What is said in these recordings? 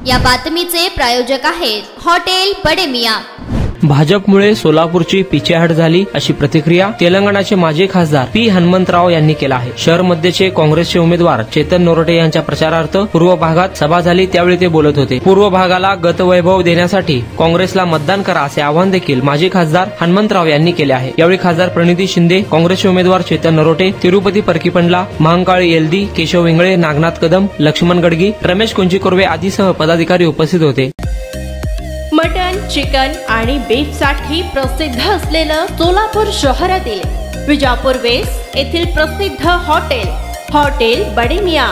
या बातमीचे प्रायोजक आहेत हॉटेल बडे मियां। भाजपमुळे सोलापूरची पिछेहाट झाली अशी प्रतिक्रिया तेलंगणाचे माजी खासदार पी हनुमंतराव यांनी केला आहे। शहर मध्यचे काँग्रेसचे उमेदवार चेतन नरोटे यांच्या प्रचारार्थ पूर्व भागात सभा झाली, त्यावेळी ते बोलत होते। पूर्व भागाला गतवैभव देण्यासाठी काँग्रेसला मतदान करा असे आवाहन देखील माजी खासदार हनुमंतराव यांनी केले आहे। यावेळी खासदार प्रणिती शिंदे, काँग्रेसचे उमेदवार चेतन नरोटे, तिरुपती परकीपंडला, महांकाळ येल्दी, केशव इंगळे, नागनाथ कदम, लक्ष्मण गडगी, रमेश कुंजीकुर्वे आदीसह पदाधिकारी उपस्थित होते। मटन, चिकन आणि बीफ साठी प्रसिद्ध असलेलं सोलापूर शहरातील विजापूर वेस्ट येथील प्रसिद्ध हॉटेल बडे मियां।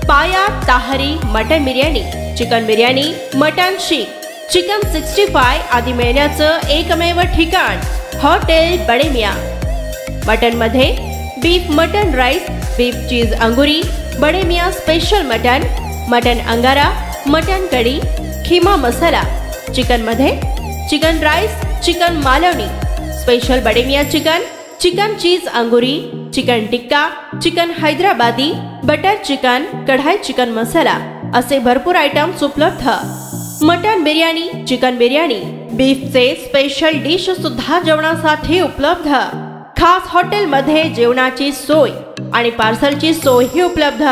पाया, ताहरी, mutton biryani, chicken biryani, mutton शीख, चिकन 65 आदी मिळण्याचं एकमेव ठिकाण हॉटेल बडे मियां। मटन मध्ये beef mutton rice, beef cheese अंगुरी, बडे मियां स्पेशल मटन अंगारा, मटन कढी, खीमा मसाला। चिकन मध्ये chicken rice, chicken Malvani, special Bade Miyan chicken cheese अंगुरी, chicken tikka, chicken Hyderabadi, butter chicken, kadai chicken masala असे भरपूर आयटम्स उपलब्ध। मटन बिर्याणी, चिकन बिर्याणी, बीफचे स्पेशल डिश सुद्धा जेवणासाठी उपलब्ध। खास हॉटेलमध्ये जेवणाची सोय आणि पार्सलची सोयही उपलब्ध।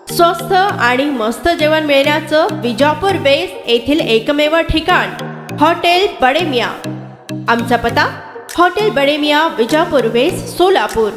स्वस्त आणि मस्त जेवण मिळण्याचं विजापूर वेस्ट येथील एकमेव ठिकाण हॉटेल बडे मियां। आमचा पत्ता हॉटेल बडे मियां, विजापूर वेस्ट, सोलापूर।